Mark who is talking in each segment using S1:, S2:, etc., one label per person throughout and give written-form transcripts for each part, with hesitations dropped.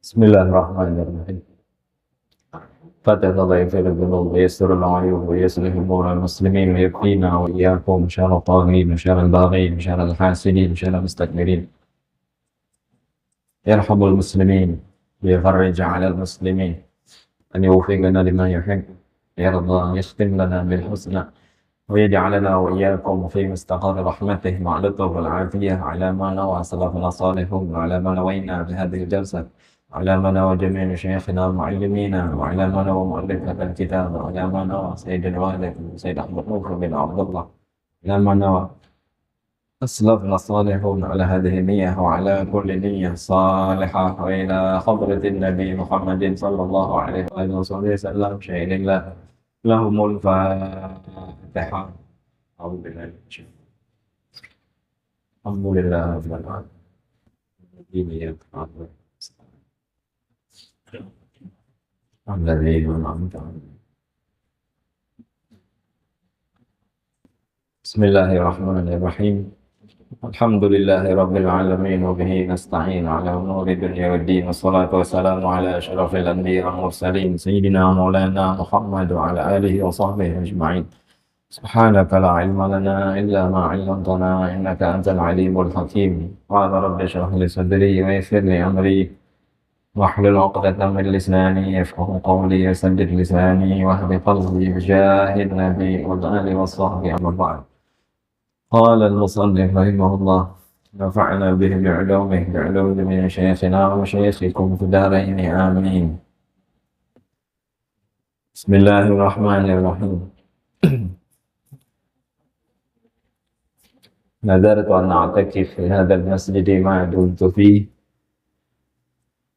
S1: Bismillahirrahmanirrahim. فتح الله يغفر الذنوب ويسر العيوب ويصلح أمور المسلمين ويكفينا وإياكم شر الطاغين وشر الباغين وشر الحاسدين وشر المستكبرين. يرحم المسلمين ويفرج على المسلمين أن يوفقنا لما يحب يرضى يختم لنا بالحسنى ويجعلنا وإياكم في مستقر رحمته مع لطف والعافية على ما نوى سلفنا صالحون وعلى ما نوينا بهذه الجلسة وعلى ما نوى جميع شيخنا ومعلمينا وعلى ما نوى مؤلفة الكتاب وعلى ما نوى سيد الوالد سيد أحمد نوف بن عبد الله على ما نوى أسلفنا الصالحون على هذه النية وعلى كل نية صالحة وإلى حضرة النبي محمد صلى الله عليه وآله وسلم شهيد الله لهم الفاتحة. أعوذ بالله من الشيطان. الحمد لله رب العالمين الذي أنعمت عليهم. بسم الله الرحمن الرحيم. الحمد لله رب العالمين وبه نستعين على أمور الدنيا والدين والصلاة والسلام على أشرف الأنبياء والمرسلين سيدنا مولانا محمد وعلى آله وصحبه أجمعين. سبحانك لا علم لنا إلا ما علمتنا إنك أنت العليم الحكيم. قال رب اشرح لي صدري ويسر لي أمري واحلل عقدة من لساني يفقه قولي وسدد لساني واهد قلبي بجاه النبي والآل والصحب أما بعد. قال المصنف رحمه الله نفعنا به بعلومه بعلوم من شيخنا وشيخكم في الدارين آمين. بسم الله الرحمن الرحيم. نذرت أن أعتكف في هذا المسجد ما دمت فيه.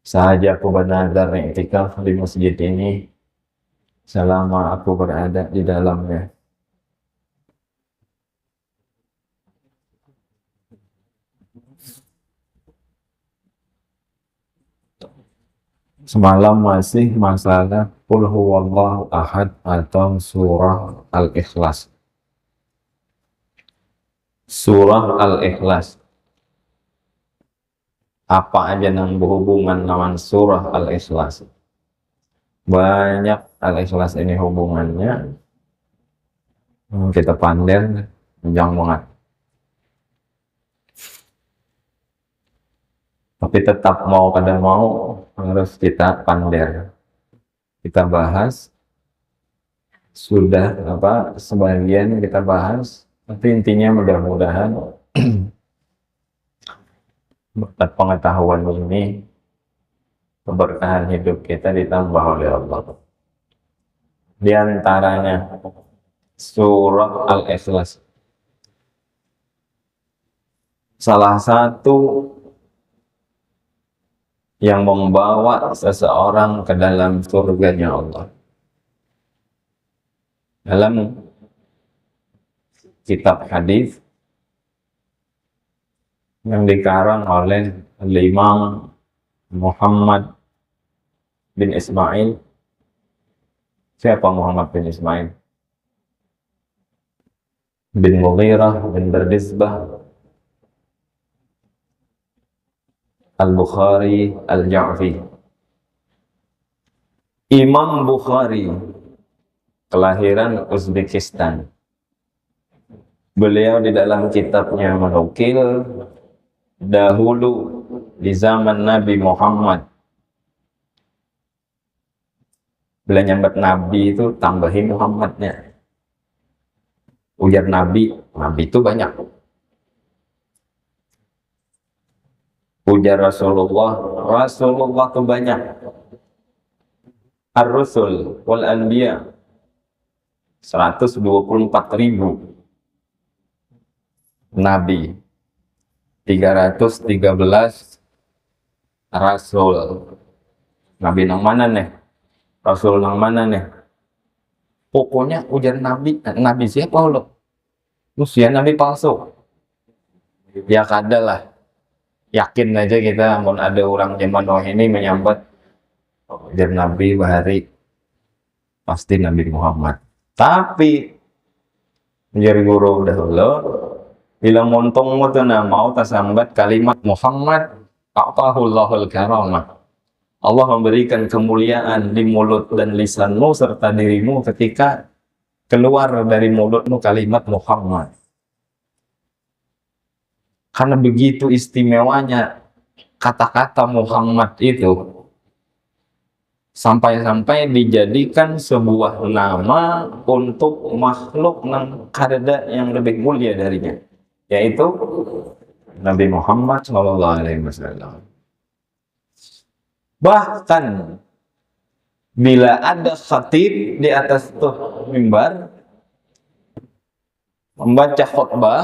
S1: Sahaja aku bernazar i'tikaf di masjid ini selama aku berada di dalamnya. Semalam masih masalah Qul huwallahu ahad atau surah Al-Ikhlas. Surah Al-Ikhlas. Apa aja yang berhubungan dengan surah Al-Ikhlas? Banyak Al-Ikhlas ini hubungannya. Kita pandai panjang banget. Tapi tetap mau kada mau harus kita pandai. Kita bahas sudah sebagian kita bahas, tapi intinya mudah-mudahan berkat pengetahuan ini keberkahan hidup kita ditambah oleh Allah. Di antaranya surah Al-Ikhlas. Salah satu yang membawa seseorang ke dalam surganya Allah. Dalam kitab hadis yang dikarang oleh Imam Muhammad bin Ismail. Siapa Muhammad bin Ismail? Bin Mughirah bin Bardizbah Al-Bukhari Al-Ja'fi. Imam Bukhari kelahiran Uzbekistan. Beliau di dalam kitabnya menukil dahulu di zaman Nabi Muhammad. Bila nyambat Nabi itu tambahin Muhammadnya. Ujar Nabi itu banyak. Ujar Rasulullah itu banyak. Ar-Rusul wal Anbiya 124.000. Nabi 313 Rasul. Nabi nang mana nih? Rasul nang mana nih? Pokoknya ujar Nabi siapa lo? Usia Nabi palsu. Ya kadalah. Yakin aja kita mau ada orang zaman Nuh ini menyambat ujar Nabi bahari pasti Nabi Muhammad. Tapi ujar guru dahulu bila montong mau tasambat kalimat Muhammad a'tahullahul karamah. Allah memberikan kemuliaan di mulut dan lisanmu serta dirimu ketika keluar dari mulutmu kalimat Muhammad. Karena begitu istimewanya kata-kata Muhammad itu, sampai-sampai dijadikan sebuah nama untuk makhluk yang lebih mulia darinya, yaitu Nabi Muhammad SAW. Bahkan bila ada khatib di atas mimbar membaca khutbah,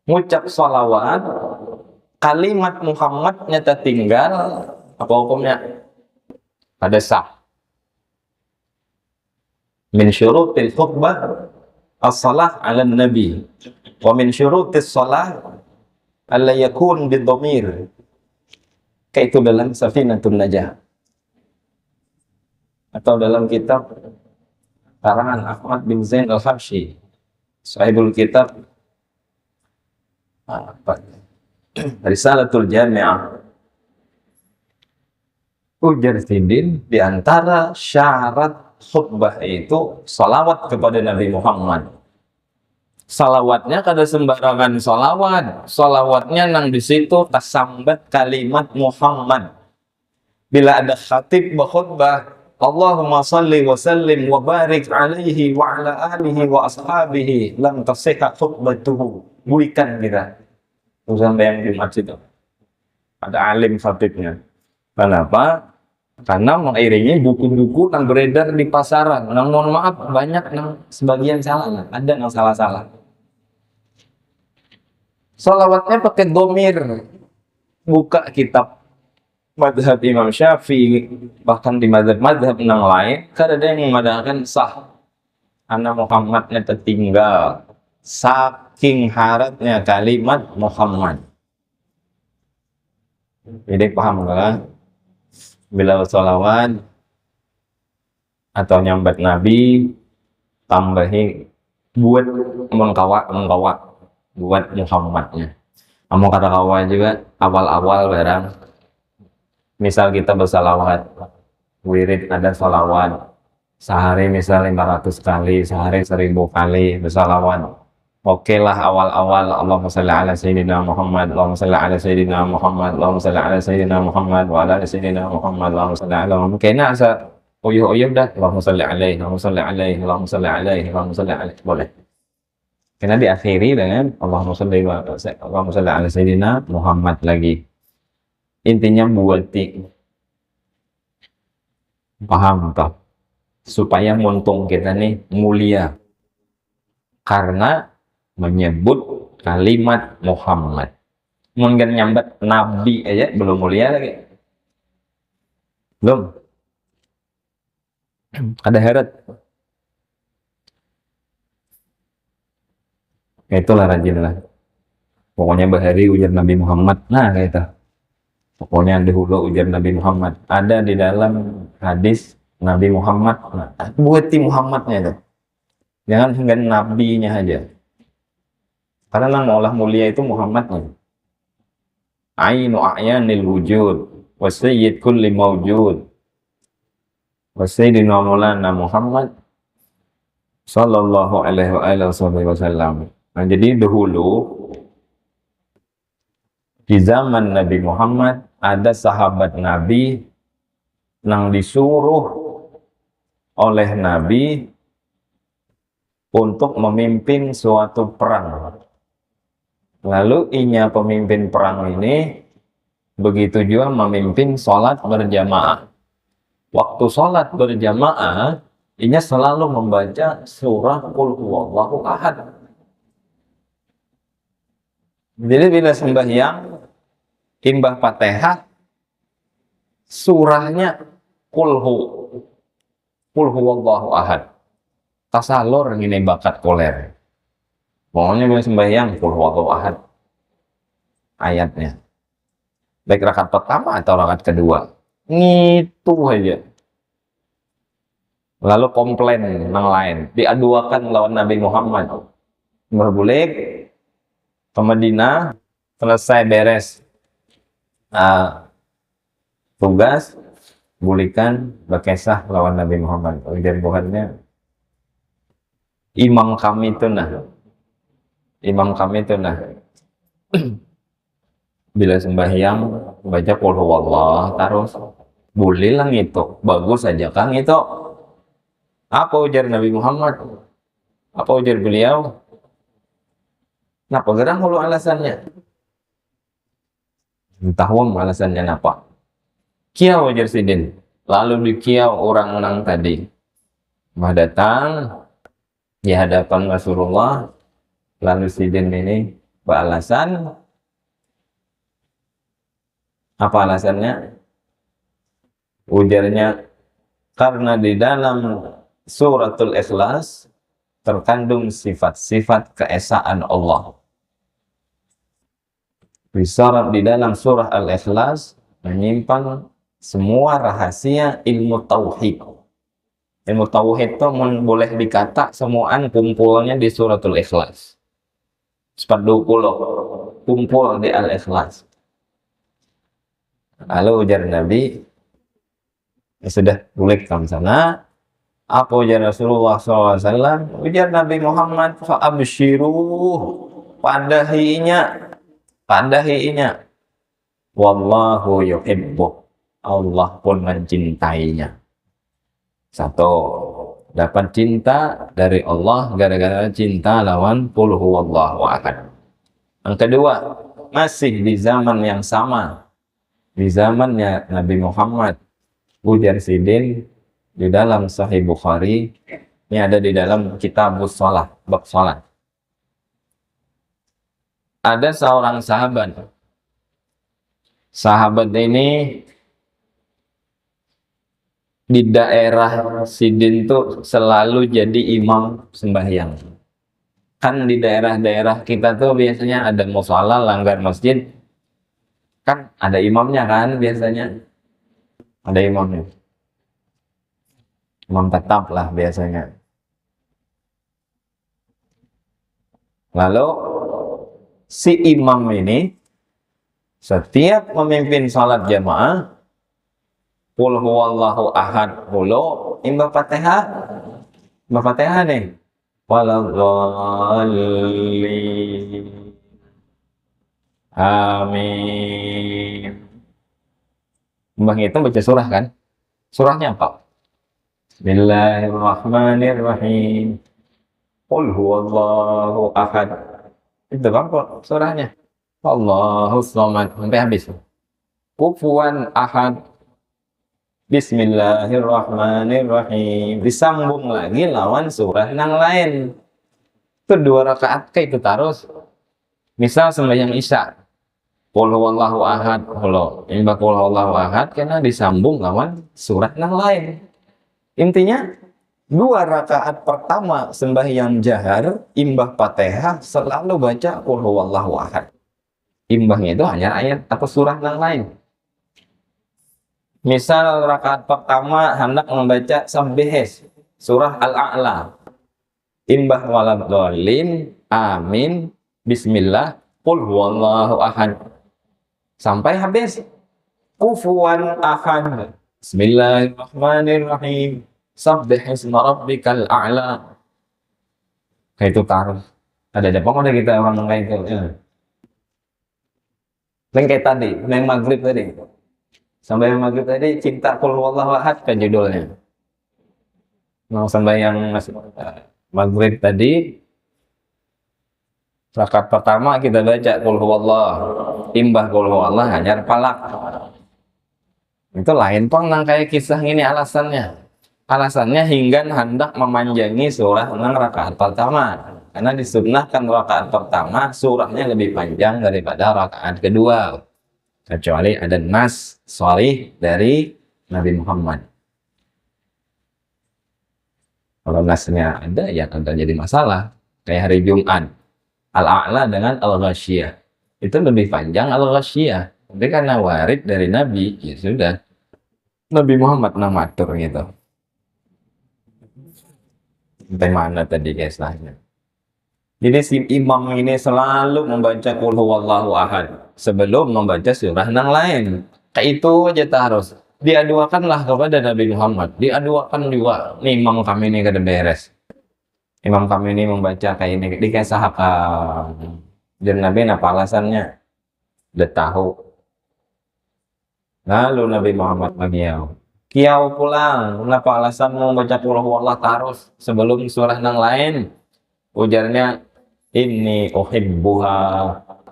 S1: ngucap sholawat, kalimat Muhammadnya tertinggal, apa hukumnya? Pada sah. Min syurutil khutbah as-salah ala nabi, wa min syurutis salah alla yakun bidhamir. Kayak itu dalam Safinatun Najah atau dalam kitab karangan Ahmad bin Zain al-Habsyi, sahibul kitab Risalatul Jami'ah. Ujar Sidin, di antara syarat khutbah itu salawat kepada Nabi Muhammad. Salawatnya kada sembarangan salawat. Salawatnya nang di situ tersambat kalimat Muhammad. Bila ada khatib berkhutbah, Allahumma salli wa sallim wa barik alaihi wa ala alihi wa ashabihi, lam tasihha khutbatuhu. Buikan kita. Itu sampai yang Jumat situ. Ada alim khatibnya. Kenapa? Karena mengiringi buku-buku yang beredar di pasaran. Nah, mohon maaf, banyak yang sebagian salah. Ada yang salah-salah. Salawatnya pakai domir. Buka kitab madhab Imam Syafi'i, bahkan di madhab yang lain, kan ada yang mengatakan sah. Karena Muhammadnya tertinggal. Saking haratnya kalimat Muhammad. Jadi paham kan? Bila sholawat atau nyambat Nabi, tambahi buat mengkawak buat Muhammadnya. Kamu kata kawan juga awal-awal barang. Misal kita bersalawat, wirid ada salawat sehari misal 500 kali, sehari 1000 kali bersalawat. Oke lah awal-awal Allahumma shalli ala sayyidina Muhammad, Allahumma shalli ala sayyidina Muhammad, Allahumma shalli ala sayyidina Muhammad wa ala sayyidina Muhammad, Allahumma shalli ala Muhammad. Kayaknya asa uyuh-uyuh dah, Allahumma shalli alaihi, Allahumma shalli alaihi, Allahumma shalli alaihi, Allahumma shalli alaihi. Boleh. Karena diakhiri dengan Allahumma shalli ala sayyidina Muhammad lagi. Intinya buati. Paham tak? Supaya muntung kita nih mulia. Karena menyebut kalimat Muhammad. Mungkin nyambat Nabi aja belum mulia lagi. Belum. Ada heret. Itulah rajinlah. Pokoknya bahari ujar Nabi Muhammad. Nah kayak itu. Pokoknya dahulu ujar Nabi Muhammad. Ada di dalam hadis Nabi Muhammad. Nah, buati Muhammadnya itu. Jangan hingga nabinya aja. Karena maulah mulia itu Muhammadnya. Ainu a'yanil wujud wa sayyid kulli mawjud wa sayyidina maulana Muhammad sallallahu alaihi wasallam. Nah, jadi dahulu di zaman Nabi Muhammad ada sahabat Nabi yang disuruh oleh Nabi untuk memimpin suatu perang. Lalu inya pemimpin perang ini begitu juga memimpin sholat berjamaah. Waktu sholat berjamaah, inya selalu membaca surah Qul Huwallahu Ahad. Jadi bila sembahyang, imbah Fatihah, surahnya Qul Huwallahu Ahad. Tasalur ini bakat koler. Pokoknya gue sembahyang Qul Huwallahu Ahad ayatnya. Baik rakaat pertama atau rakaat kedua. Gitu aja. Lalu komplain yang lain. Diaduakan lawan Nabi Muhammad. Berbulik ke Madinah. Selesai beres tugas bulikan bekesah lawan Nabi Muhammad. Ujar bukannya imam kami itu nah bila sembahyang baca qul huwallah terus boleh lang itu bagus aja kang itu. Apa ujar Nabi Muhammad? Apa ujar beliau? Napa gerang hulu alasannya? Entah wong alasannya napa. Kiau ujar sidin. Lalu dikiau orang nang tadi. Bah datang di hadapan Rasulullah. Lalu sidin ini beralasan. Apa alasannya? Ujarnya karena di dalam suratul Ikhlas terkandung sifat-sifat keesaan Allah. Bisarat di dalam surah Al-Ikhlas menyimpan semua rahasia ilmu tauhid. Ilmu tauhid itu boleh dikata semuaan kumpulnya di suratul Ikhlas. 40 kumpul di Al-Ikhlas. Lalu ujar Nabi, ya sudah bulik kamu sana. Apa ujar Rasulullah SAW? Ujar Nabi Muhammad, fa'abshiru, padahinya, wallahu yuhibbu, Allah pun mencintainya. Satu, dapat cinta dari Allah gara-gara cinta lawan qul huwallahu ahad. Yang kedua, masih di zaman yang sama, di zamannya Nabi Muhammad, ujar sidin di dalam Sahih Bukhari, ini ada di dalam Kitabus Shalah, bab salat. Ada seorang sahabat ini di daerah sidin tuh selalu jadi imam sembahyang. Kan di daerah-daerah kita tuh biasanya ada mushola langgar masjid, kan ada imamnya kan biasanya, ada imamnya, imam tetap lah biasanya. Lalu si imam ini setiap memimpin salat jamaah qul huwallahu ahad hulu imbah Fatihah nih waladhdallin amin. Mbah itu baca surah kan? Surahnya apa? Bismillahirrahmanirrahim. Qul huwallahu ahad. Itu kan kok surahnya. Allahus samad sampai habis. Kufuwan ahad. Bismillahirrahmanirrahim. Disambung lagi lawan surah yang lain. Itu 2 rakaat kayak itu terus. Misal sembahyang Isya. Qul huwallahu ahad. Imbah qul huwallahu ahad karena disambung lawan surah yang lain. Intinya 2 rakaat pertama sembahyang jahar imbah Fatihah selalu baca qul huwallahu ahad. Imbahnya itu hanya ayat atau surah yang lain. Misal rakaat pertama hendak membaca Sabbihis surah Al-A'la. Imbah waladhdallin amin bismillah qul huwallahu ahad. Sampai habis kufuwan ahad. Bismillahirrahmanirrahim. Sabbihisma rabbikal a'la. Kayak itu taruh. Ada pokoknya kita orang kayak itu. Kayak tadi, yang maghrib tadi. Sampai yang maghrib tadi cinta qul huwallahu ahad kan judulnya. Mau sampai yang maghrib tadi rakaat pertama kita baca qul huwallah. Imbah qul huwallah hanya palak. Itu lain pang nang kayak kisah ini alasannya. Alasannya hingga hendak memanjangi surah nang rakaat pertama. Karena disunnahkan rakaat pertama surahnya lebih panjang daripada rakaat kedua. Kecuali ada nas shalih dari Nabi Muhammad. Kalau nasnya ada, ya akan terjadi masalah. Kayak hari Jumat, Al-A'la dengan Al-Ghasyiyah. Itu lebih panjang Al-Ghasyiyah. Tapi karena warid dari Nabi, ya sudah. Nabi Muhammad namatur gitu. Sampai mana tadi kisahnya? Jadi si imam ini selalu membaca qul huwallahu ahad sebelum membaca surah yang lain. itu aja harus diaduakanlah kepada Nabi Muhammad, diaduakan juga nih imam kami ini kada beres, imam kami ini membaca kayak ini dikesahkan dan Nabi apa alasannya udah tahu. Lalu Nabi Muhammad mengiau, kiau pulang, kenapa alasanmu membaca qul huwallah terus sebelum surah yang lain? Ujarnya, ini uhibbuha,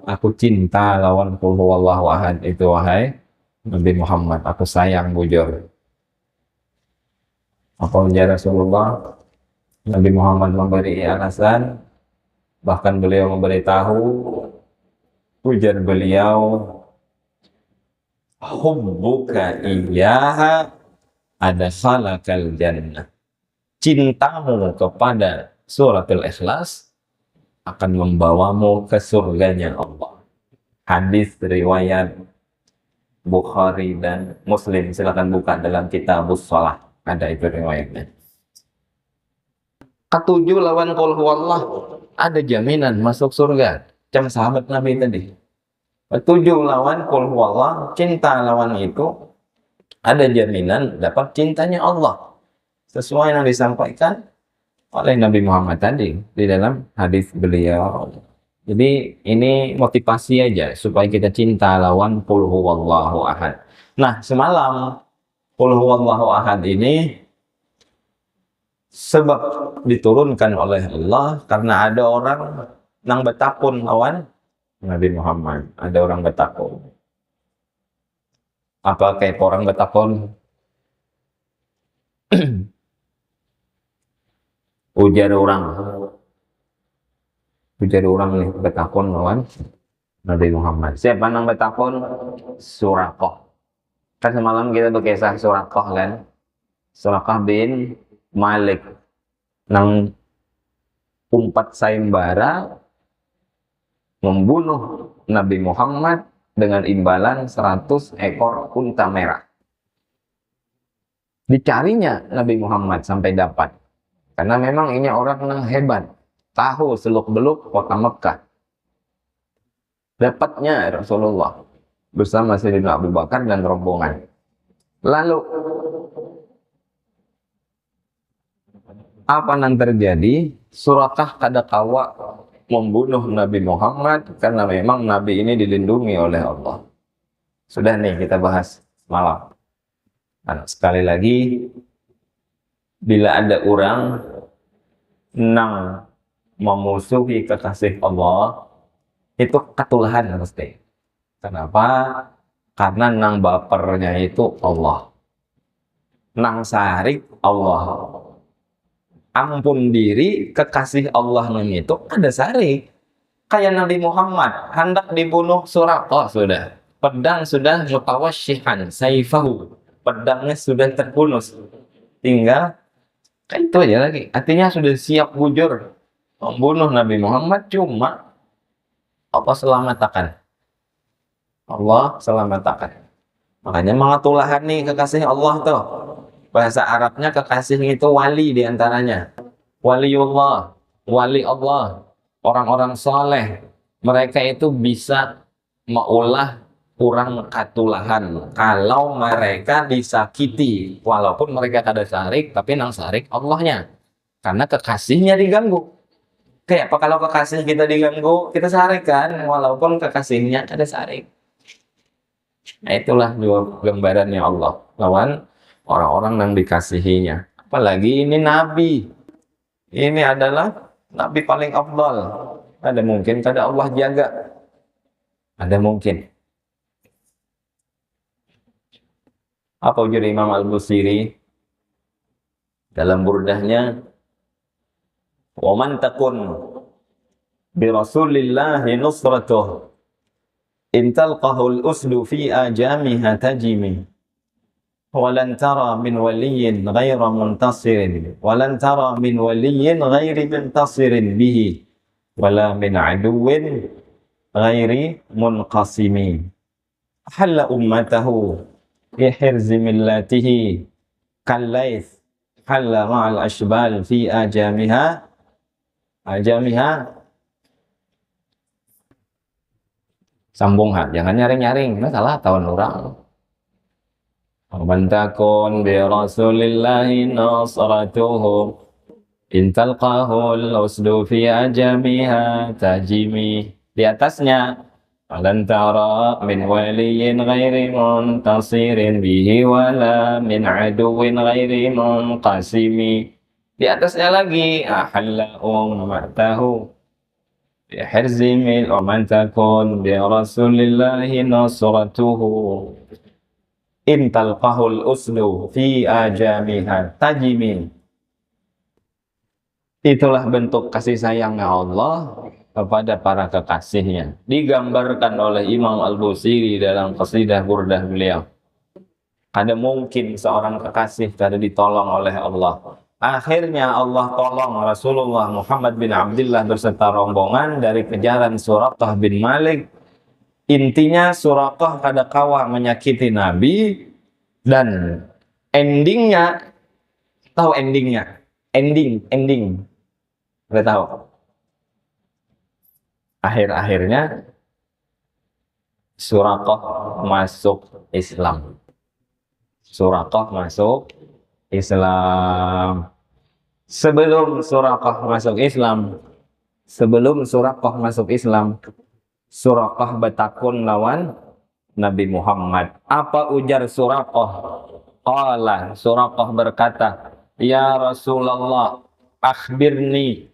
S1: aku cinta lawan qul huwallahu ahad itu wahai Nabi Muhammad, aku sayang bujur. Apa ujar Rasulullah? Nabi Muhammad memberi alasan, bahkan beliau memberitahu, ujar beliau, hubbuka iyyaha adkhalakal jannah. Cintamu kepada suratul Ikhlas akan membawamu ke surganya Allah. Hadis riwayat Bukhari dan Muslim, silakan buka dalam kitabus shalah, ada itu riwayatnya. Ketujuh lawan qul huwallah ada jaminan masuk surga. Macam sahabat Nabi tadi. Ketujuh lawan qul huwallah, cinta lawan itu ada jaminan dapat cintanya Allah. Sesuai yang disampaikan oleh Nabi Muhammad tadi di dalam hadis beliau. Jadi ini motivasi aja supaya kita cinta lawan qul huwallahu ahad. Nah, semalam qul huwallahu ahad ini sebab diturunkan oleh Allah karena ada orang nang betakun lawan Nabi Muhammad. Ada orang betakun. Apa kayak orang betakun? ujar orang nih betakun lawan Nabi Muhammad. Siapa nang betakun? Suraqah. Kan semalam kita berkisah Suraqah kan? Suraqah bin Malik nang umpat sayembara membunuh Nabi Muhammad dengan imbalan 100 ekor unta merah. Dicarinya Nabi Muhammad sampai dapat. Karena memang ini orang yang hebat, tahu seluk-beluk kota Mekah. Dapatnya Rasulullah bersama Sayyidina Abu Bakar dan rombongan. Lalu apa yang terjadi? Suraqah kada kawa membunuh Nabi Muhammad karena memang Nabi ini dilindungi oleh Allah. Sudah nih kita bahas malam. Nah, sekali lagi, bila ada orang nang memusuhi kekasih Allah, itu ketulahan mesti. Kenapa? Karena nang bapernya itu Allah. Nang sarik Allah. Ampun diri kekasih Allah nang itu ada sarik. Kayak Nabi Muhammad hendak dibunuh Suraqah sudah. Pedang sudah mutawasyihan saifahu. Pedangnya sudah terhunus. Tinggal kan itu aja lagi. Artinya sudah siap bujur membunuh Nabi Muhammad, cuma Allah selamatkan. Allah selamatkan. Makanya mengatulahan nih kekasih Allah tuh. Bahasa Arabnya kekasih itu wali diantaranya. Waliullah, wali Allah, orang-orang soleh. Mereka itu bisa maulah kurang katulahan kalau mereka disakiti, walaupun mereka kada sarik, tapi nang sarik Allahnya, karena kekasihnya diganggu. Kayak apa kalau kekasih kita diganggu, kita sarik kan, walaupun kekasihnya kada sarik. Nah, itulah dua gambarannya Allah lawan orang-orang yang dikasihinya. Apalagi ini Nabi, ini adalah Nabi paling afdal. Ada mungkin kada Allah jaga, ada mungkin. Apa ujar Imam Al-Busiri dalam burdahnya, wa man takun bi Rasulillahi nusratuh in talqahu al-usdu fi ajamiha tajimi walan tara min waliyyin ghaira muntasirin walan tara min waliyyin ghairi muntasirin bihi wala min aduwwin ghairi munqasimi halla ummatahu ihirzi millatihi kallaith halla ma'al ashbal fi ajamiha sambung ha, jangan nyaring-nyaring, nah salah tahun orang. ومن تكن برسول الله نصرته إن تلقاه الأسد في أجمها تجمي. Di atasnya alan tara min waliyin ghairi muntasirin bihi wala min aduwin ghairi munqasimi. Di atasnya lagi ahalla ummatahu bi hirzimil wa man takun bi rasulillahi nasratuhu in talqahul uslu fi ajamiha tajimi. Itulah bentuk kasih sayangnya Allah kepada para kekasihnya. Digambarkan oleh Imam Al-Busiri dalam qasidah burdah beliau. Ada mungkin seorang kekasih tidak ditolong oleh Allah. Akhirnya Allah tolong Rasulullah Muhammad bin Abdullah beserta rombongan dari kejaran Suraqah bin Malik. Intinya Suraqah kada kawa menyakiti Nabi, dan endingnya, tahu endingnya? Ending. Udah tahu? Akhir-akhirnya Suraqah masuk Islam. Suraqah masuk Islam. Sebelum Suraqah masuk Islam, Suraqah bertakun lawan Nabi Muhammad. Apa ujar Suraqah? Qala, Suraqah berkata, ya Rasulullah, akhbirni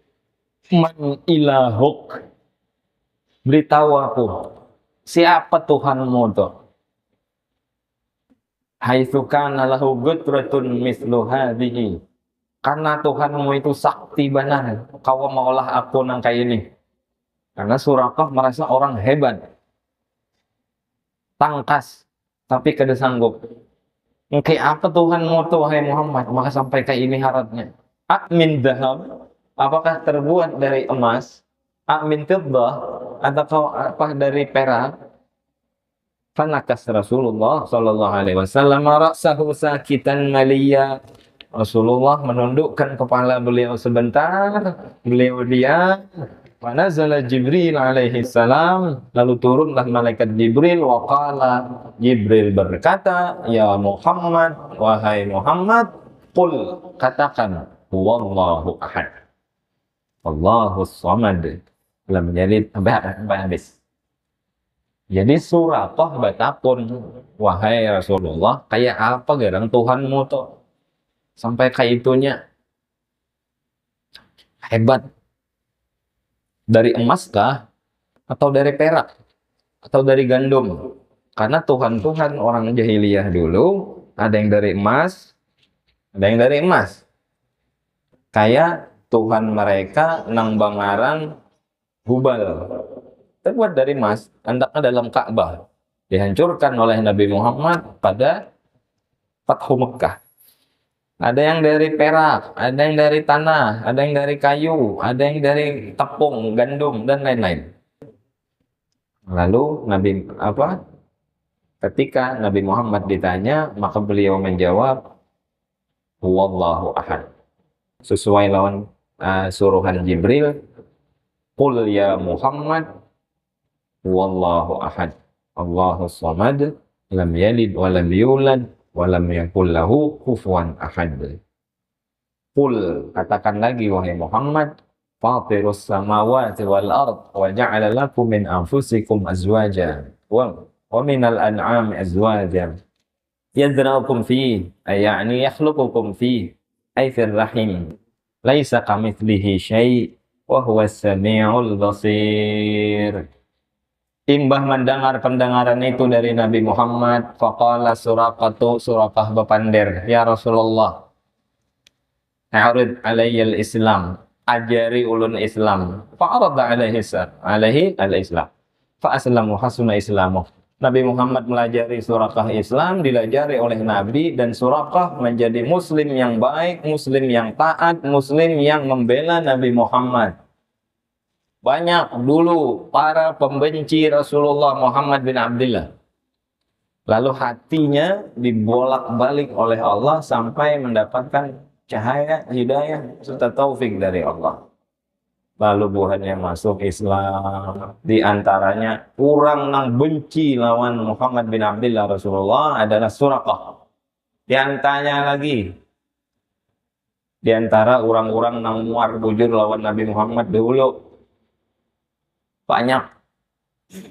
S1: man ilahuk. Beritahu aku, siapa Tuhanmu tuh? Haitsu kana lahu gutratun mislu hadhihi. Karena Tuhanmu itu sakti benar, kau maulah aku nang kayak ini. Karena Suraqah merasa orang hebat, tangkas, tapi kada sanggup. Kayak apa Tuhanmu tuh, hai Muhammad? Maka sampai kayak ini haratnya. Min dahab, apakah terbuat dari emas? Min fiddah, atau apa dari perak? Fanakas Rasulullah sallallahu alaihi wasallam ra'sahu sakitan maliya. Rasulullah menundukkan kepala beliau sebentar, beliau diam. Wanazala Jibril alaihi salam, lalu turunlah malaikat Jibril. Waqala, Jibril berkata, ya Muhammad, wahai Muhammad, qul, katakan, huwallahu ahad, Allahus samad, lam yalid. Sampai habis. Jadi Suraqah bertakun, wahai Rasulullah, kayak apa gerang Tuhanmu tuh sampai kayak itunya hebat? Dari emas kah? Atau dari perak? Atau dari gandum? Karena Tuhan-Tuhan orang jahiliyah dulu ada yang dari emas, ada yang dari emas. Kayak Tuhan mereka nang bangaran Hubal, terbuat dari emas, hendaknya dalam Ka'bah, dihancurkan oleh Nabi Muhammad pada Fathu Mekah. Ada yang dari perak, ada yang dari tanah, ada yang dari kayu, ada yang dari tepung, gandum, dan lain-lain. Lalu ketika Nabi Muhammad ditanya, maka beliau menjawab, huwallahu ahad. Sesuai lawan suruhan Jibril, qul ya Muhammad, huwallahu ahad, Allahus samad, lam yalid wa lam yulad wa lam yakul lahu kufuwan ahad. Qul, katakan lagi wahai Muhammad, fatirus samawati wal ard wa ja'ala lakum min anfusikum azwajan wa minal an'ami azwajan yadra'ukum fi, ay ya'ni yakhluqukum fi, ay fir rahim, laisa kamitslihi syai' wa huwas sami'ul basir. Imbah mendengar pendengaran itu dari Nabi Muhammad, faqala Suraqah bepander, ya Rasulullah, a'rid alayyal Islam, ajari ulun Islam. Fa'arada alaihi al-Islam, fa'aslamu hasuna islamuh. Nabi Muhammad melajari Suraqah Islam, dilajari oleh Nabi, dan Suraqah menjadi muslim yang baik, muslim yang taat, muslim yang membela Nabi Muhammad. Banyak dulu para pembenci Rasulullah Muhammad bin Abdullah. Lalu hatinya dibolak-balik oleh Allah sampai mendapatkan cahaya, hidayah, serta taufik dari Allah. Lalu buahnya masuk Islam. Di antaranya orang yang benci lawan Muhammad bin Abdullah Rasulullah adalah Suraqah. Yang tanya lagi, di antara orang-orang nang muar bujur lawan Nabi Muhammad dulu banyak,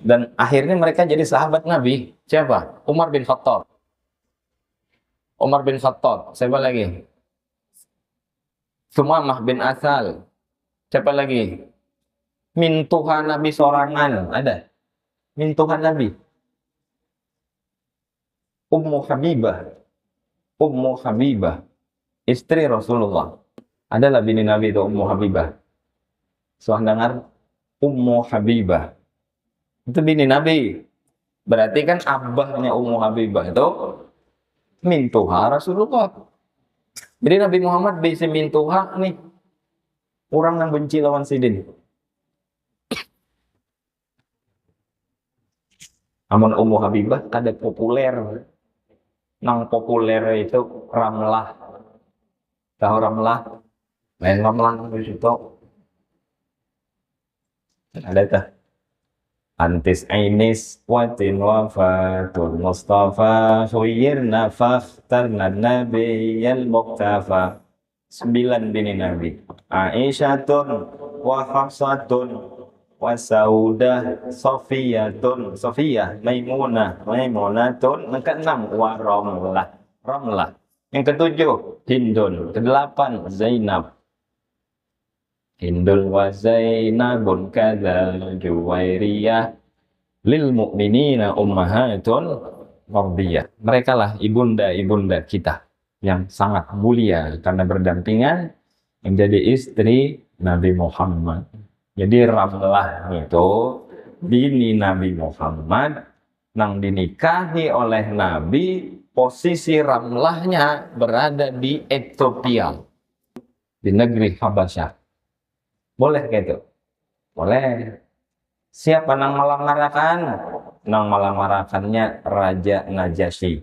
S1: dan akhirnya mereka jadi sahabat Nabi. Siapa? Umar bin Khattab. Umar bin Khattab. Siapa lagi? Sumamah bin Asal. Siapa lagi? Mintuhan Nabi sorangan. Ada? Mintuhan Nabi. Ummu Habibah. Ummu Habibah. Istri Rasulullah. Adalah bini Nabi itu Ummu Habibah. Soal dengar Ummu Habibah. Itu bini Nabi. Berarti kan abahnya Ummu Habibah itu mintuha Rasulullah. Jadi Nabi Muhammad bisa mintuha nih. Orang yang benci lawan sidin. Amun Ummu Habibah kada populer. Nang populer itu Ramlah. Tahu Ramlah? Main Ramlah di situ. Ada tuh. Antis ainis watin wafatul Mustafa khuyirna fakhtarna nabiyyal muqtafa. 9 bini Nabi. Aisyatun wa Hafsatun wa Saudah Sofiyatun Sofiyah Maimunatun. Yang keenam wa Ramlah. Yang ketujuh Hindun. Kedelapan Zainab. Hindul wa Zainabun kadza Juwairiyah lil mu'minina ummahatun radiyah. Mereka lah ibunda-ibunda kita yang sangat mulia karena berdampingan menjadi istri Nabi Muhammad. Jadi Ramlah itu bini Nabi Muhammad nang dinikahi oleh Nabi. Posisi Ramlahnya berada di Ethiopia, di negeri Habasyah. Boleh gitu? Boleh. Siapa nang melamarakan? Nang melamarakannya Raja Najasyi.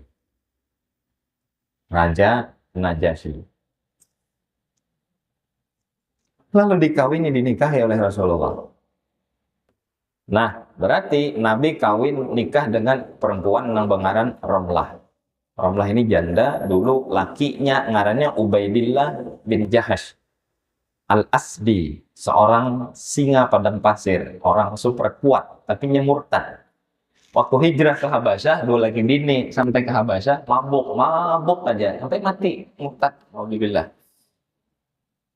S1: Raja Najasyi. Lalu dinikahi oleh Rasulullah. Nah, berarti Nabi kawin nikah dengan perempuan nang bengaran Ramlah. Ramlah ini janda, dulu lakinya ngarannya Ubaidillah bin Jahash Al-Asdi, seorang singa padang pasir, orang super kuat, tapi murtad. Waktu hijrah ke Habasyah, dua lagi bini sampai ke Habasyah, mabuk aja, sampai mati, murtad. Alhamdulillah.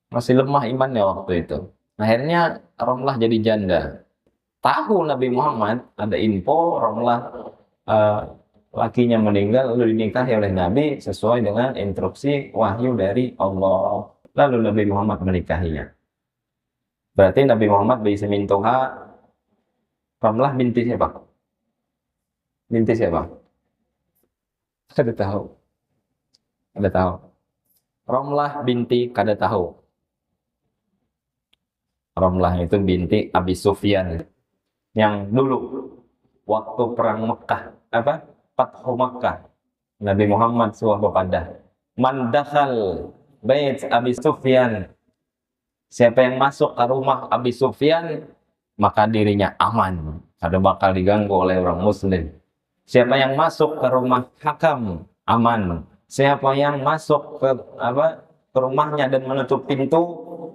S1: Masih lemah imannya waktu itu. Akhirnya Ramlah jadi janda. Tahu Nabi Muhammad, ada info Ramlah lakinya meninggal, lalu dinikahi oleh Nabi sesuai dengan instruksi wahyu dari Allah. Lalu Nabi Muhammad menikahinya. Berarti Nabi Muhammad bisa mintuha Ramlah binti siapa? Binti siapa? Kada tahu. Kada tahu. Ramlah binti kada tahu. Ramlah itu binti Abi Sufyan yang dulu waktu perang Mekah, Fathu Makkah, Nabi Muhammad SAW bepada man dakhal bait Abi Sufyan, siapa yang masuk ke rumah Abi Sufyan maka dirinya aman, kada bakal diganggu oleh orang muslim. Siapa yang masuk ke rumah Hakam aman. Siapa yang masuk ke rumahnya dan menutup pintu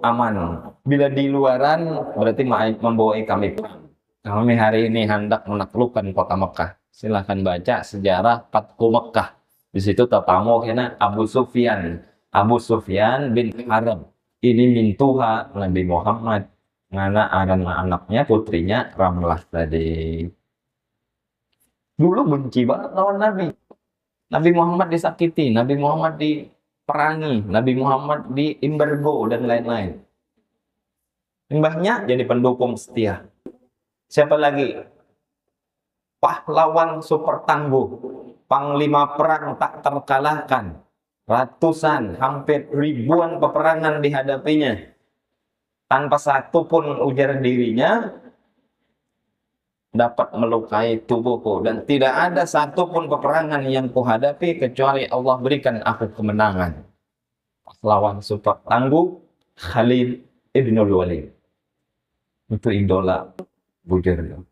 S1: aman. Bila di luaran berarti membawa kami perang. Kami hari ini hendak menaklukkan kota Mekah. Silahkan baca sejarah Fathu Mekah. Di situ tertamu kena Abu Sufyan bin Harb. Ini mintuha Nabi Muhammad. Ngana anaknya putrinya Ramlah tadi. Dulu benci banget lawan Nabi. Nabi Muhammad disakiti, Nabi Muhammad diperangi, Nabi Muhammad diembargo dan lain-lain. Mbahnya jadi pendukung setia. Siapa lagi? Pahlawan super tangguh, panglima perang tak terkalahkan, ratusan, hampir ribuan peperangan dihadapinya, tanpa satu pun ujar dirinya dapat melukai tubuhku, dan tidak ada satu pun peperangan yang kuhadapi kecuali Allah berikan aku kemenangan. Pahlawan super tangguh Khalid ibnul Walid, itu idola bujur.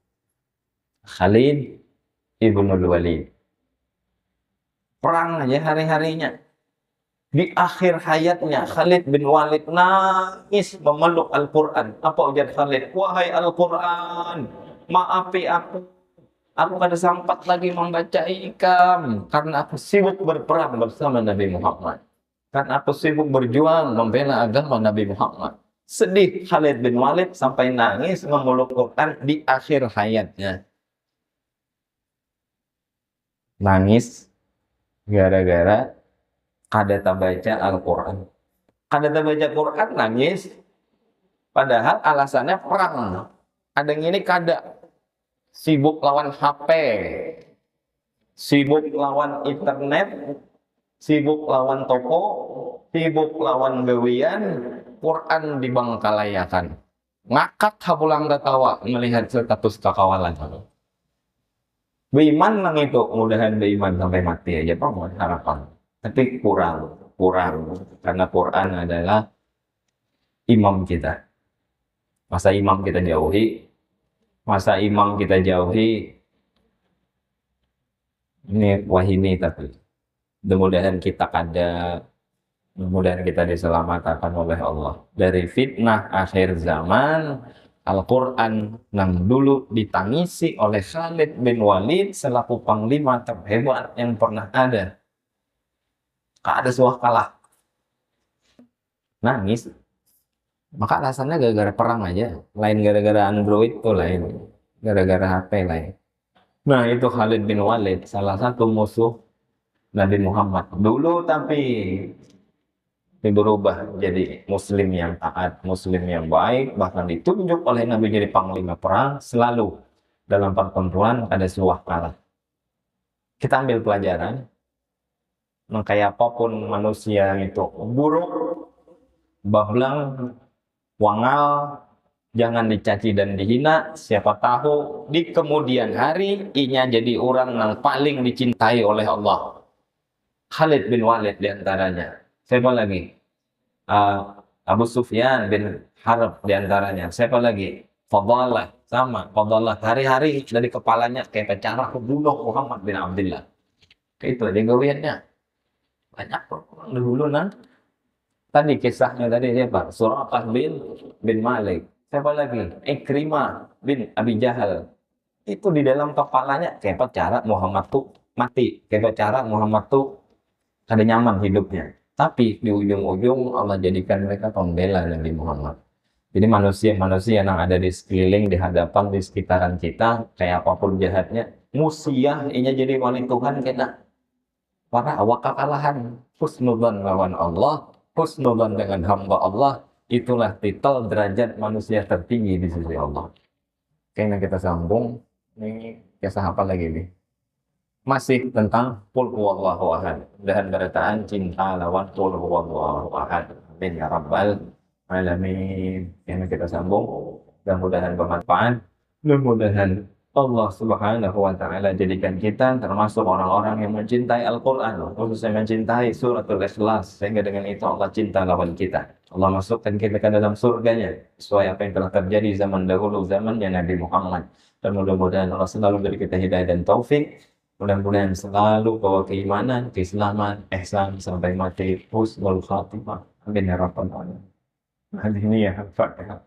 S1: Khalid ibnul Walid. perang aja hari-harinya. Di akhir hayatnya Khalid bin Walid nangis memeluk Al-Quran. Apa ujar Khalid? Wahai Al-Quran, maafi aku. Aku kada sempat lagi membaca ikam karena aku sibuk berperang bersama Nabi Muhammad. Karena aku sibuk berjuang membela agama Nabi Muhammad. Sedih Khalid bin Walid sampai nangis memeluk Quran di akhir hayatnya. Nangis gara-gara kada baca Al-Quran. Kada baca Quran nangis. Padahal alasannya perang. Ada yang ini kada. Sibuk lawan HP. Sibuk lawan internet. Sibuk lawan toko. Sibuk lawan gawian. Quran dibangkalayakan. Ngakak hapulang ketawa melihat status kekawalan. Beiman nang itu. Mudahan beiman sampai mati aja. Pak, harapan. Tapi kurang. Karena Quran adalah imam kita. Masa imam kita jauhi, ini wahini tapi mudah-mudahan kita diselamatkan oleh Allah dari fitnah akhir zaman. Al-Quran yang dulu ditangisi oleh Khalid bin Walid selaku panglima terhebat yang pernah ada. Ada suah kalah. Nangis. Maka alasannya gara-gara perang aja. Lain gara-gara Android tuh lain. Gara-gara HP lain. Nah itu Khalid bin Walid. Salah satu musuh Nabi Muhammad. Dulu tapi berubah jadi muslim yang taat. Muslim yang baik. Bahkan ditunjuk oleh Nabi jadi panglima perang. Selalu dalam pertempuran ada suah kalah. Kita ambil pelajaran. Kayak apapun manusia itu buruk, bablang, wangal, jangan dicaci dan dihina. Siapa tahu di kemudian hari inya jadi orang yang paling dicintai oleh Allah. Khalid bin Walid diantaranya. Siapa lagi? Abu Sufyan bin Harb diantaranya. Siapa lagi? Fadalah, sama Fadalah. Hari-hari dari kepalanya kayak cara bunuh Muhammad bin Abdullah. Kayak itu aja gawiannya. Banyak orang dulu tadi kisahnya tadi siapa? Suraqah bin Malik. Siapa lagi? Ikrimah bin Abi Jahal. Itu di dalam kepalanya kayak cara Muhammad tuh mati, kayak cara Muhammad tuh ada nyaman hidupnya. Tapi di ujung-ujung Allah jadikan mereka pembela Nabi Muhammad. Jadi manusia-manusia yang ada di sekeliling, di hadapan, di sekitaran kita, kayak apapun jahatnya, musiah inya jadi wali Tuhan kita. Para awak kekalahan, husnudzan lawan Allah, husnudzan dengan hamba Allah, itulah titel derajat manusia tertinggi di sisi Allah. Kayaknya kita sambung, ini kisah apa lagi nih? Masih tentang Qul huwallahu ahad dan berataan cinta lawan Qul huwallahu ahad. Amin ya rabbal alamin. Kayaknya kita sambung, mudah-mudahan bermanfaat, mudah-mudahan Allah Subhanahu wa Ta'ala jadikan kita termasuk orang-orang yang mencintai Al-Quran, khususnya mencintai Suratul Ikhlas, sehingga dengan itu Allah cinta lawan kita. Allah masukkan kita ke dalam surganya sesuai apa yang telah terjadi zaman dahulu, zamannya Nabi Muhammad. Dan mudah-mudahan Allah selalu beri kita hidayah dan taufik. Mudah-mudahan selalu bawa keimanan, keislaman, ihsan sampai mati, husnul khatimah. Amin ya rabbal alamin. Ini ya Fatihah.